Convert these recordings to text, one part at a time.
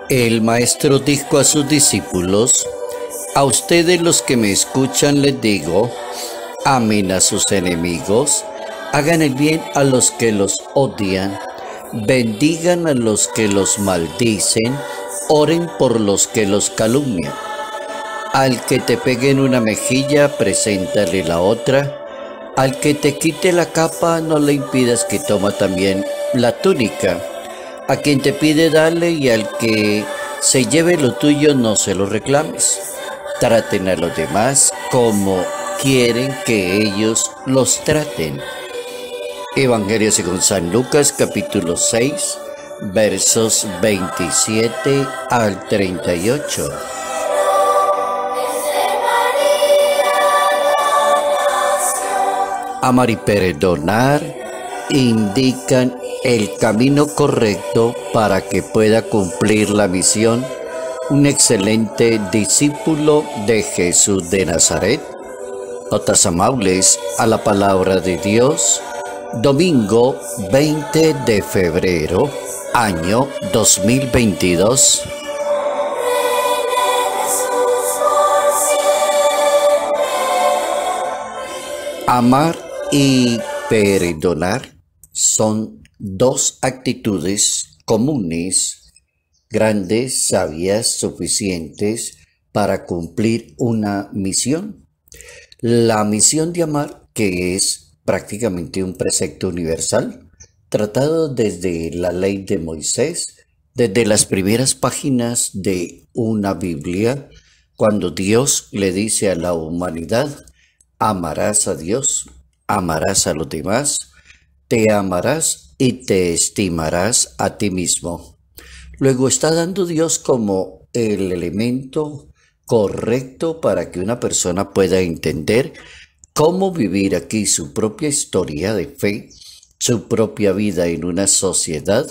El maestro dijo a sus discípulos: a ustedes los que me escuchan les digo, amen a sus enemigos, hagan el bien a los que los odian, bendigan a los que los maldicen, oren por los que los calumnian. Al que te pegue en una mejilla, preséntale la otra. Al que te quite la capa, no le impidas que toma también la túnica. A quien te pide, dale, y al que se lleve lo tuyo, no se lo reclames. Traten a los demás como quieren que ellos los traten. Evangelio según San Lucas, capítulo 6, versos 27 al 38. Amar y perdonar indican el camino correcto para que pueda cumplir la misión un excelente discípulo de Jesús de Nazaret. Notas amables a la palabra de Dios, domingo 20 de febrero, año 2022. Amar y perdonar son dos actitudes comunes, grandes, sabias, suficientes para cumplir una misión. La misión de amar, que es prácticamente un precepto universal, tratado desde la ley de Moisés, desde las primeras páginas de una Biblia, cuando Dios le dice a la humanidad: amarás a Dios, amarás a los demás, te amarás y te estimarás a ti mismo. Luego está dando Dios como el elemento correcto para que una persona pueda entender cómo vivir aquí su propia historia de fe, su propia vida en una sociedad,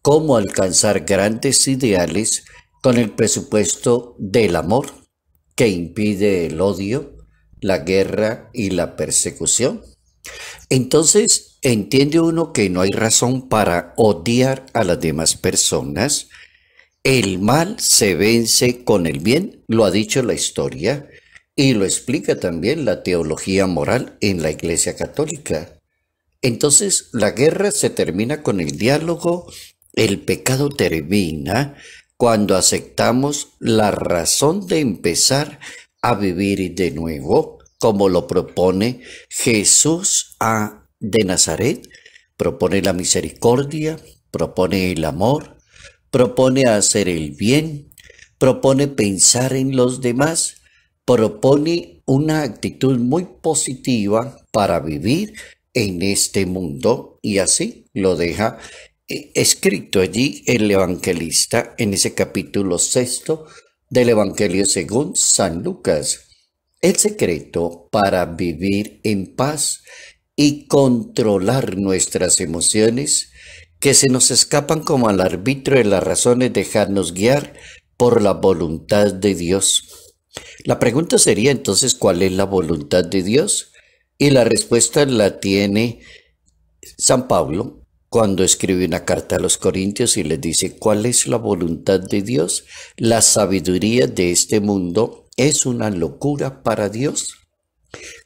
cómo alcanzar grandes ideales con el presupuesto del amor, que impide el odio, la guerra y la persecución. Entonces entiende uno que no hay razón para odiar a las demás personas. El mal se vence con el bien, lo ha dicho la historia y lo explica también la teología moral en la Iglesia Católica. Entonces la guerra se termina con el diálogo, el pecado termina cuando aceptamos la razón de empezar a vivir de nuevo, como lo propone Jesús de Nazaret. Propone la misericordia, propone el amor, propone hacer el bien, propone pensar en los demás, propone una actitud muy positiva para vivir en este mundo, y así lo deja escrito allí el evangelista en ese capítulo 6 del Evangelio según San Lucas. El secreto para vivir en paz y controlar nuestras emociones, que se nos escapan como al arbitrio de la razón, es dejarnos guiar por la voluntad de Dios. La pregunta sería entonces, ¿cuál es la voluntad de Dios? Y la respuesta la tiene San Pablo cuando escribe una carta a los Corintios y les dice: ¿cuál es la voluntad de Dios? La sabiduría de este mundo es una locura para Dios.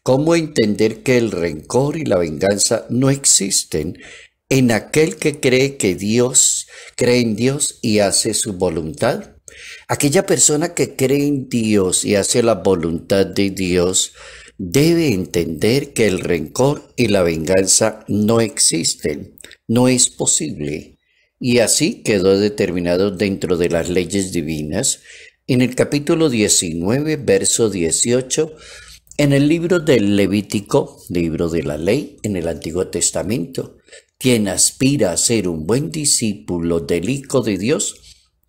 ¿Cómo entender que el rencor y la venganza no existen en aquel que cree en Dios y hace su voluntad? Aquella persona que cree en Dios y hace la voluntad de Dios debe entender que el rencor y la venganza no existen, no es posible. Y así quedó determinado dentro de las leyes divinas en el capítulo 19, verso 18, en el libro del Levítico, libro de la ley en el Antiguo Testamento. Quien aspira a ser un buen discípulo del Hijo de Dios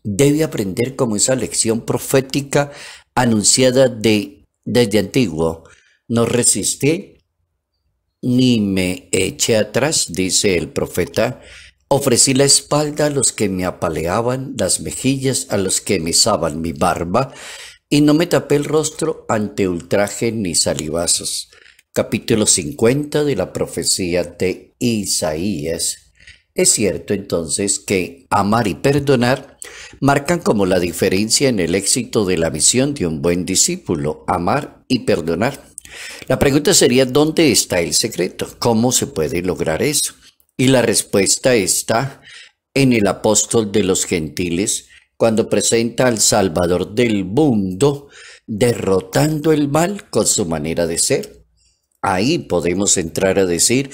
debe aprender como esa lección profética anunciada desde antiguo: no resistí ni me eché atrás, dice el profeta. Ofrecí la espalda a los que me apaleaban, las mejillas a los que mesaban mi barba, y no me tapé el rostro ante ultraje ni salivazos. Capítulo 50 de la profecía de Isaías. Es cierto entonces que amar y perdonar marcan como la diferencia en el éxito de la misión de un buen discípulo, amar y perdonar. La pregunta sería, ¿dónde está el secreto? ¿Cómo se puede lograr eso? Y la respuesta está en el apóstol de los gentiles, cuando presenta al Salvador del mundo, derrotando el mal con su manera de ser. Ahí podemos entrar a decir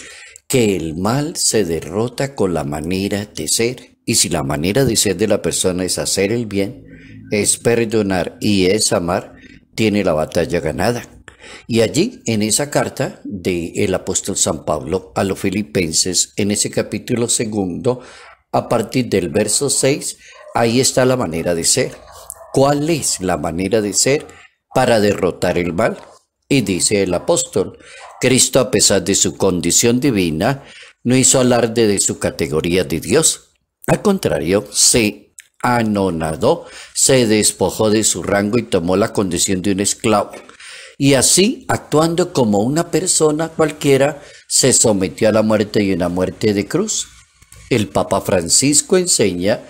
que el mal se derrota con la manera de ser. Y si la manera de ser de la persona es hacer el bien, es perdonar y es amar, tiene la batalla ganada. Y allí, en esa carta del apóstol San Pablo a los Filipenses, en ese capítulo 2, a partir del verso 6, ahí está la manera de ser. ¿Cuál es la manera de ser para derrotar el mal? Y dice el apóstol, Cristo, a pesar de su condición divina, no hizo alarde de su categoría de Dios. Al contrario, se anonadó, se despojó de su rango y tomó la condición de un esclavo. Y así, actuando como una persona cualquiera, se sometió a la muerte y una muerte de cruz. El Papa Francisco enseña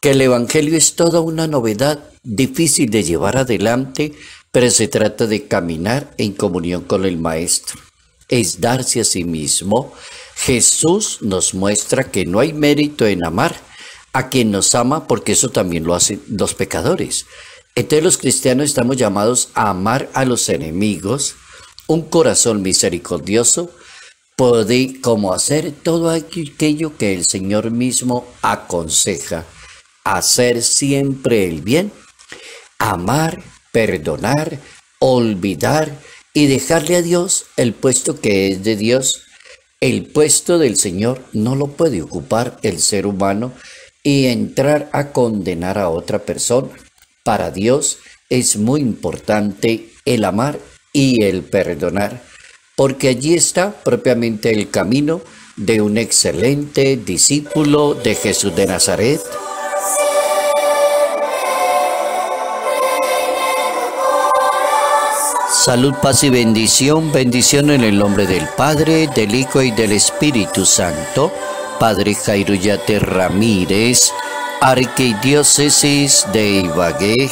que el Evangelio es toda una novedad, difícil de llevar adelante, pero se trata de caminar en comunión con el Maestro. Es darse a sí mismo. Jesús nos muestra que no hay mérito en amar a quien nos ama, porque eso también lo hacen los pecadores. Entonces los cristianos estamos llamados a amar a los enemigos. Un corazón misericordioso puede como hacer todo aquello que el Señor mismo aconseja. Hacer siempre el bien, amar, perdonar, olvidar y dejarle a Dios el puesto que es de Dios. El puesto del Señor no lo puede ocupar el ser humano y entrar a condenar a otra persona. Para Dios es muy importante el amar y el perdonar, porque allí está propiamente el camino de un excelente discípulo de Jesús de Nazaret. Salud, paz y bendición. Bendición en el nombre del Padre, del Hijo y del Espíritu Santo. Padre Jairo Yate Ramírez, Arquidiócesis de Ibagué.